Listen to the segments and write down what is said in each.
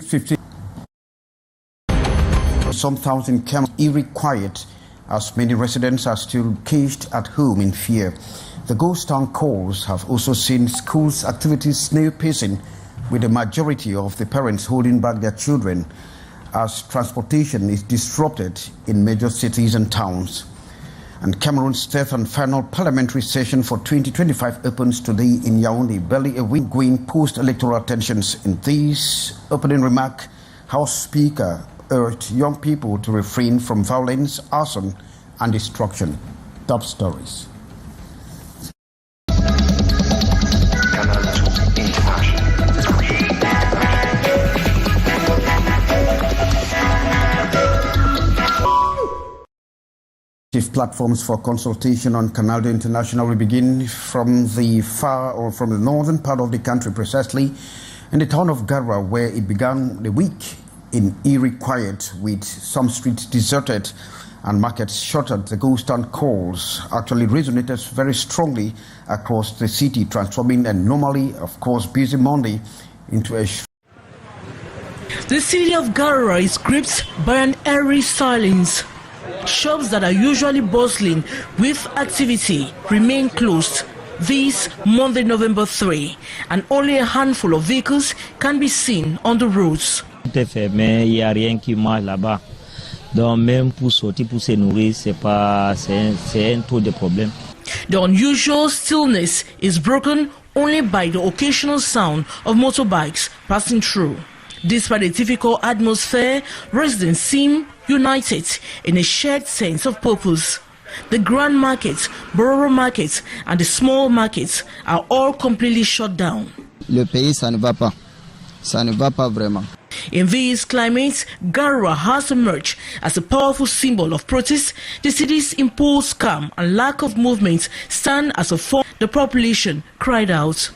6:15. Some thousand Cameroon eerie quiet as many residents are still caged at home in fear. The ghost town calls have also seen schools activities snail pacing, with the majority of the parents holding back their children as transportation is disrupted in major cities and towns. And Cameroon's third and final parliamentary session for 2025 opens today in Yaoundé, barely a week going post-electoral tensions. In this opening remark, House Speaker urged young people to refrain from violence, arson, and destruction. Top stories. Platforms for consultation on Canal International will begin from the northern part of the country, precisely in the town of Garoua, where it began the week in eerie quiet, with some streets deserted and markets shuttered. The ghost town calls actually resonated very strongly across the city, transforming a normally, of course, busy Monday into a... The city of Garoua is gripped by an eerie silence. Shops that are usually bustling with activity remain closed this Monday, November 3, and only a handful of vehicles can be seen on the roads. The unusual stillness is broken only by the occasional sound of motorbikes passing through. Despite the difficult atmosphere, residents seem united in a shared sense of purpose. The grand markets, borough markets, and the small markets are all completely shut down. Le pays, ça ne va pas. Ça ne va pas vraiment. In this climate, Garoua has emerged as a powerful symbol of protest. The city's imposed calm and lack of movement stand as a form. The population cried out.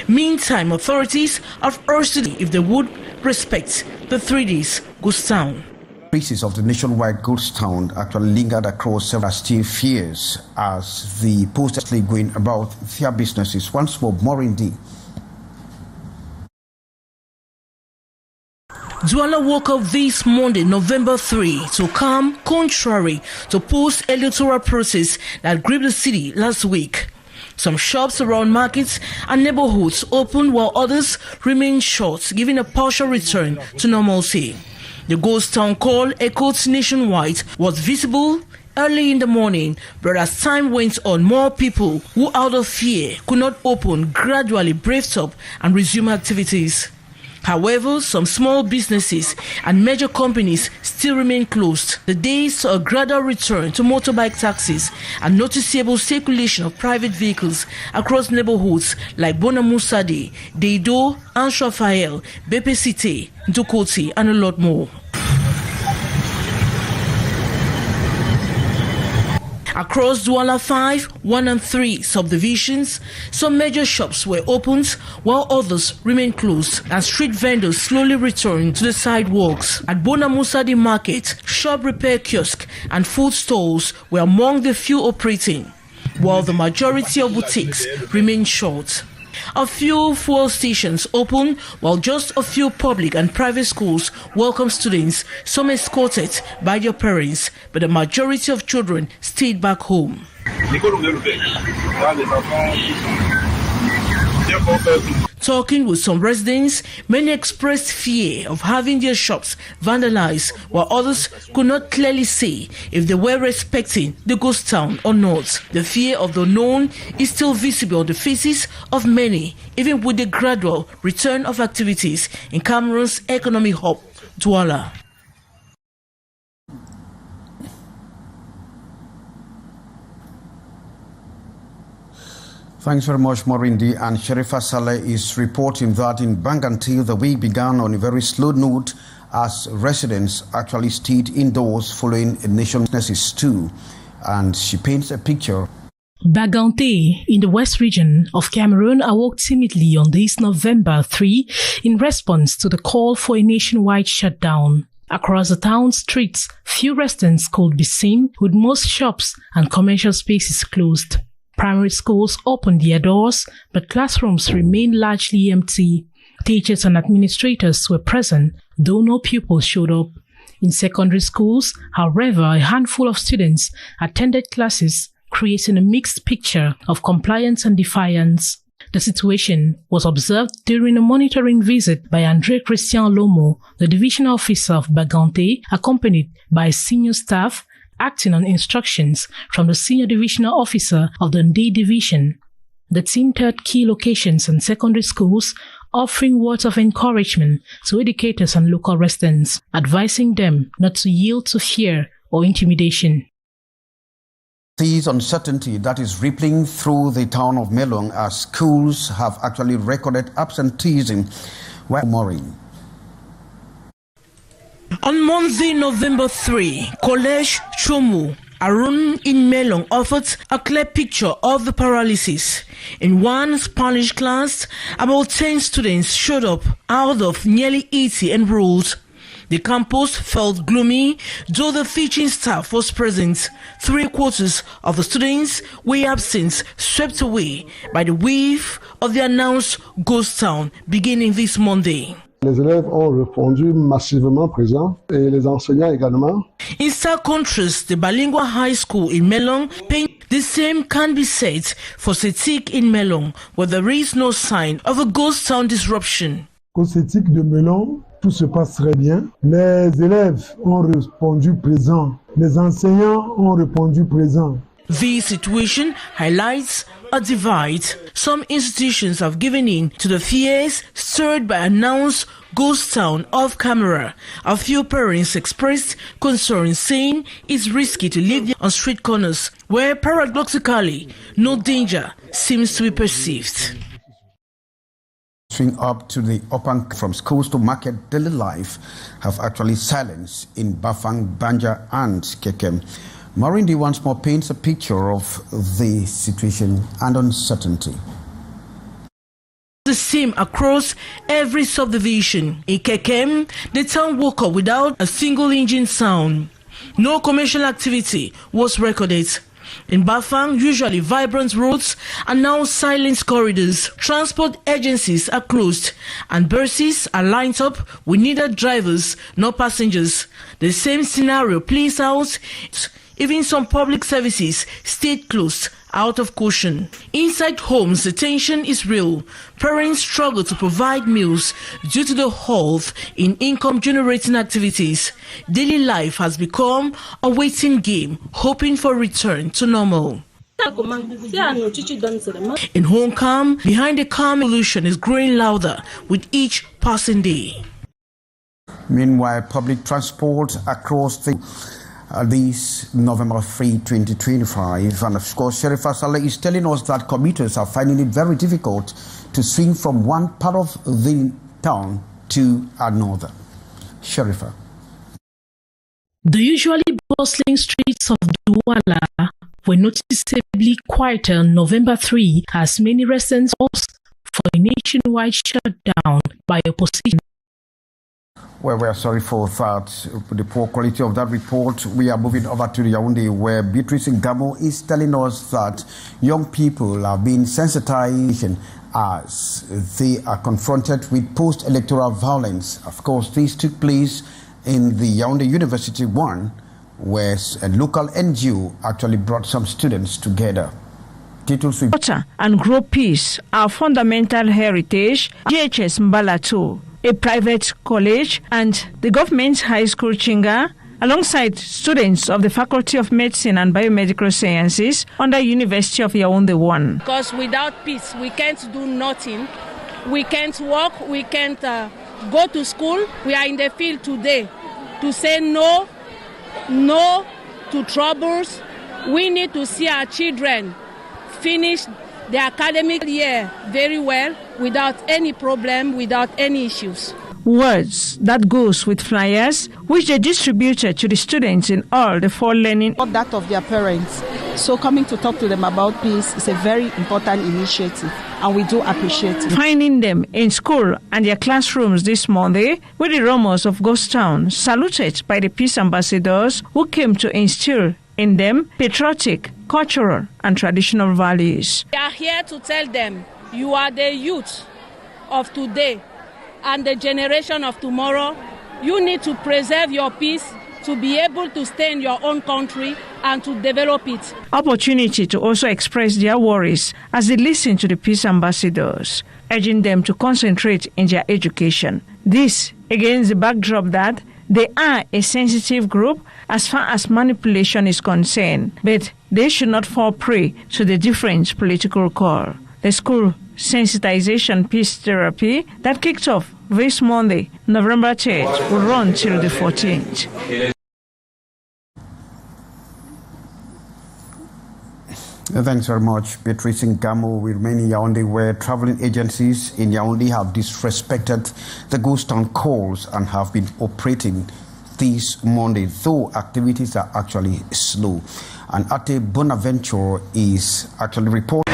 Meantime, authorities have urged if they would respect the 3 days ghost town. Traces of the nationwide ghost town actually lingered across several still fears as the posters going about their businesses. Once more, Morindi. Dualas woke up this Monday, November 3, to calm, contrary to post-electoral process that gripped the city last week. Some shops around markets and neighborhoods opened while others remained shut, giving a partial return to normalcy. The ghost town call, echoed nationwide, was visible early in the morning, but as time went on, more people who out of fear could not open gradually braved up and resumed activities. However, some small businesses and major companies still remain closed. The days saw a gradual return to motorbike taxis and noticeable circulation of private vehicles across neighborhoods like Bonamusade, Deido, Anshrafael, Bepesite, Dukoti, and a lot more. Across Dualas 5, 1 and 3 subdivisions, some major shops were opened while others remained closed, and street vendors slowly returned to the sidewalks. At Bonamusade Market, shop repair kiosk and food stalls were among the few operating, while the majority of boutiques remained shut. A few fuel stations open, while just a few public and private schools welcome students, some escorted by their parents, but the majority of children stayed back home. Talking with some residents, many expressed fear of having their shops vandalized, while others could not clearly say if they were respecting the ghost town or not. The fear of the unknown is still visible on the faces of many, even with the gradual return of activities in Cameroon's economic hub, Dualas. Thanks very much, Morindi. And Sherifa Saleh is reporting that in Bangantés, the week began on a very slow note as residents actually stayed indoors following a nation's businesses too. And she paints a picture. Bangantés in the west region of Cameroon awoke timidly on this November 3 in response to the call for a nationwide shutdown. Across the town streets, few residents could be seen, with most shops and commercial spaces closed. Primary schools opened their doors, but classrooms remained largely empty. Teachers and administrators were present, though no pupils showed up. In secondary schools, however, a handful of students attended classes, creating a mixed picture of compliance and defiance. The situation was observed during a monitoring visit by André Christian Lomo, the division officer of Bangantés, accompanied by senior staff acting on instructions from the senior divisional officer of the D division. The team toured key locations and secondary schools, offering words of encouragement to educators and local residents, advising them not to yield to fear or intimidation. This uncertainty that is rippling through the town of Melong as schools have actually recorded absenteeism. Maureen. On Monday, November 3, College Chomu Arun in Melong offered a clear picture of the paralysis. In one Spanish class, about 10 students showed up out of nearly 80 enrolled. The campus felt gloomy, though the teaching staff was present. 3/4 of the students were absent, swept away by the wave of the announced ghost town beginning this Monday. Les élèves ont répondu massivement présents et les enseignants également. In stark contrast, the bilingual high school in Melong, the same can be said for SOCIETE in Melong, where there is no sign of a ghost town disruption. Au SOCIETE de Melong, tout se passe très bien. Les élèves ont répondu présents. Les enseignants ont répondu présents. This situation highlights a divide. Some institutions have given in to the fears stirred by announced ghost town off camera. A few parents expressed concern, saying it's risky to live on street corners where paradoxically no danger seems to be perceived. Up to the open from schools to market, daily life have actually silenced in Bafang, Banja and Kekem. Maureen once more paints a picture of the situation and uncertainty. The same across every subdivision. In Kekem, the town woke up without a single engine sound. No commercial activity was recorded. In Bafang, usually vibrant roads are now silent corridors. Transport agencies are closed and buses are lined up with neither drivers nor passengers. The same scenario plays out. Even some public services stayed closed out of caution. Inside homes, the tension is real. Parents struggle to provide meals due to the halt in income-generating activities. Daily life has become a waiting game, hoping for return to normal. In Hong Kong, behind the calm revolution is growing louder with each passing day. Meanwhile, public transport across this November 3, 2025, and of course, Sherifa Saleh is telling us that commuters are finding it very difficult to swing from one part of the town to another. Sherifa. The usually bustling streets of Dualas were noticeably quieter on November 3 as many residents asked for a nationwide shutdown by opposition. Well, we are sorry for that, the poor quality of that report. We are moving over to Yaoundé, where Beatrice Ngamo is telling us that young people are being sensitized as they are confronted with post-electoral violence. Of course, this took place in the Yaoundé University 1, where a local NGO actually brought some students together. Water and grow peace, our fundamental heritage. GHS Mbalatu, a private college, and the government high school Chinga, alongside students of the Faculty of Medicine and Biomedical Sciences under University of Yaoundé 1. Because without peace, we can't do nothing. We can't work, we can't go to school. We are in the field today to say no to troubles. We need to see our children finish the academic year very well, without any problem, without any issues. Words that goes with flyers, which they distributed to the students in all the 4 learning. That of their parents. So coming to talk to them about peace is a very important initiative, and we do appreciate it. Finding them in school and their classrooms this Monday with the rumors of Ghost Town, saluted by the peace ambassadors who came to instill in them patriotic, cultural and traditional values. We are here to tell them, you are the youth of today. and the generation of tomorrow, you need to preserve your peace to be able to stay in your own country and to develop it. Opportunity to also express their worries as they listen to the peace ambassadors, urging them to concentrate in their education. This against the backdrop that they are a sensitive group as far as manipulation is concerned, but they should not fall prey to the different political call. The school sensitization peace therapy that kicked off this Monday, November 3rd, will run till the 14th. Thanks very much, Beatrice Ngamo. We remain in Yaoundé, where traveling agencies in Yaoundé have disrespected the ghost town calls and have been operating this Monday, though activities are actually slow. And Ate Bonaventure is actually reporting.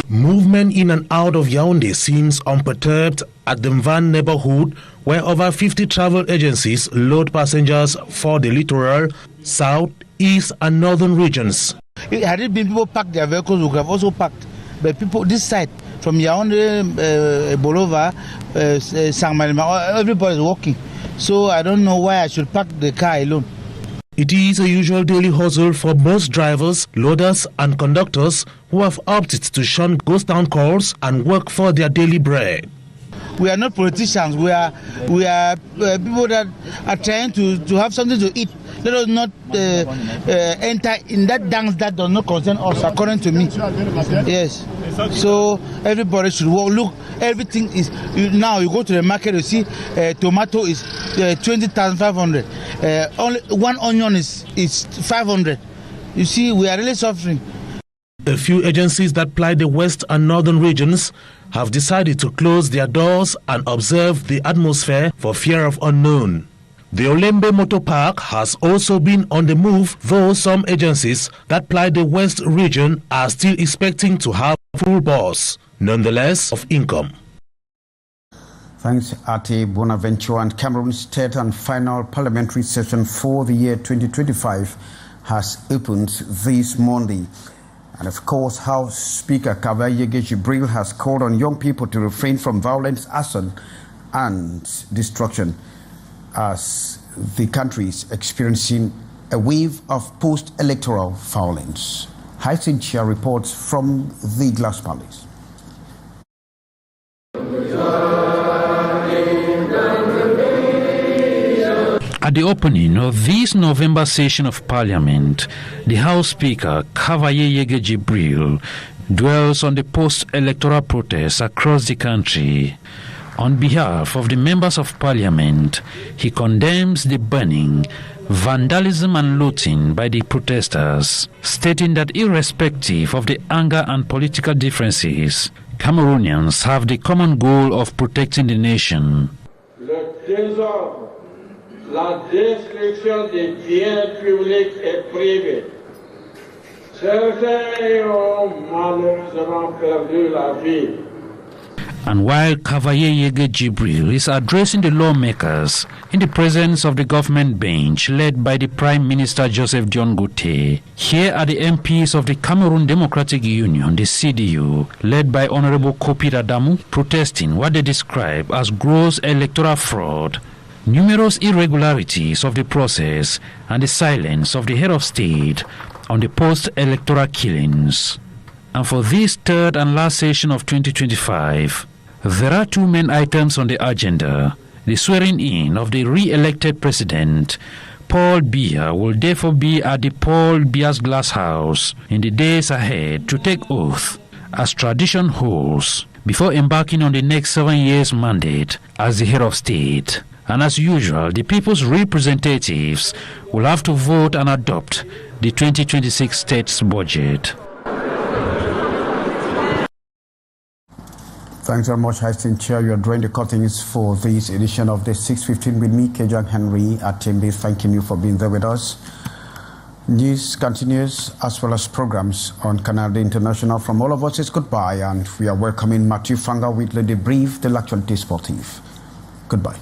Movement in and out of Yaoundé seems unperturbed at the Mvan neighborhood, where over 50 travel agencies load passengers for the littoral, south, east and northern regions. Had it been people parked their vehicles, we could have also parked. But people this side, from Yaoundé, Bolova, Sangmalima, everybody is walking. So I don't know why I should park the car alone. It is a usual daily hustle for most drivers, loaders and conductors who have opted to shun ghost town calls and work for their daily bread. We are not politicians. We are people that are trying to have something to eat. Let us not enter in that dance that does not concern us, according to me. Yes. So everybody should walk. Look, everything is now. You go to the market, you see tomato is 20,500. Only one onion is 500. You see, we are really suffering. A few agencies that ply the west and northern regions have decided to close their doors and observe the atmosphere for fear of unknown. The Olembe Motor Park has also been on the move, though some agencies that ply the west region are still expecting to have full bus, nonetheless of income. Thanks, Ate Bonaventure. And Cameroon's third and final parliamentary session for the year 2025 has opened this Monday. And of course, House Speaker Kavayege Jibril has called on young people to refrain from violence, arson and destruction as the country is experiencing a wave of post-electoral violence. Hyacinthia reports from the Glass Palace. At the opening of this November session of Parliament, the House Speaker, Kavayege Jibril, dwells on the post-electoral protests across the country. On behalf of the members of Parliament, he condemns the burning, vandalism and looting by the protesters, stating that irrespective of the anger and political differences, Cameroonians have the common goal of protecting the nation. La destruction des biens publics et privés. Certains ont malheureusement perdu la vie. And while Kavayege Jibril is addressing the lawmakers in the presence of the government bench led by the Prime Minister Joseph Dion Goute, here are the MPs of the Cameroon Democratic Union, the CDU, led by Honorable Kopi Adamu, protesting what they describe as gross electoral fraud, numerous irregularities of the process, and the silence of the head of state on the post-electoral killings. And for this third and last session of 2025, there are two main items on the agenda. The swearing-in of the re-elected president, Paul Biya, will therefore be at the Paul Biya's Glass House in the days ahead to take oath, as tradition holds, before embarking on the next 7 years' mandate as the head of state. And as usual, the people's representatives will have to vote and adopt the 2026 state's budget. Thanks very much, Hyacinthia. You are drawing the curtains for this edition of the 6:15 with me, Kejang Henry at TMB. Thanking you for being there with us. News continues as well as programs on Canal International. From all of us, it's goodbye, and we are welcoming Mathieu Fanga with Le Débrief de l'Actualité Sportive. Goodbye.